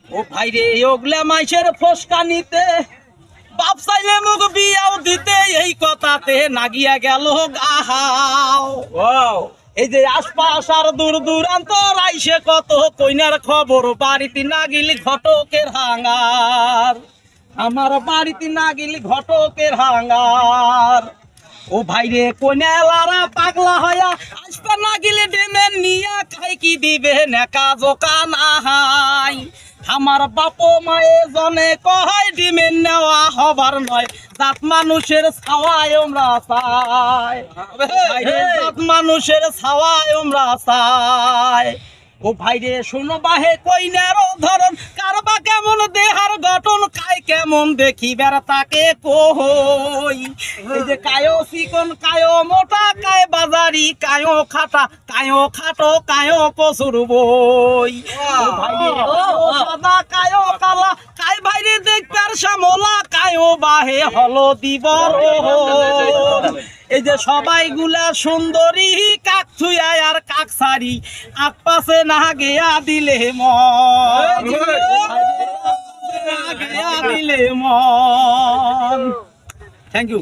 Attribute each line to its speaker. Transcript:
Speaker 1: ও ভাই রে ওগলা মাইসের ফসকা নিতে বাপ চাইলে মুখ বিয়াও দিতে এই কথাতে নাগিয়া গেল গাহাও। এই যে আশপাশ আর দূর দূরান্ত রাইসে কত কইনার খবর বাড়িতে না গেলি ঘটকের হাঙ্গার, আমার বাড়িতে না গেলি ঘটকের হাঙ্গার। ও ভাই রে কইনালারা পাগলা হইয়া আসবে না গেলে ডেমেন নিয়া খাই কি দিবে নেকা জোকান আহাই। আমার বাপ মায়ে জনে কয় ডিমের নেওয়া হবার নয়, জাত মানুষের ছাওয়ায় আমরা চাই, জাত মানুষের ছাওয়ায় আমরা চাই। ও ভাই রে শোনো বাহে কইনার ধরন কারবা কেমন দেহার গঠন খাই কেমন দেখিবার তাকে কই। এই যে কায়ো চিকন কায়ো মোটা কায় বাজারি কায়ো খাটা কায়ো খাটো কায়ো প্রচুর বই। ও ভাই রে সাদা কায়ো কালা কাই ভাই রে দেখবার শ্যামলা কায়ো বাহে হলদি বরণ। এই যে সবাই গুলা সুন্দরী কাক ছুয়ায় আর কাক সারি আগ পাশে না গেয়া দিলে মন, গেয়া দিলে মন। Thank you.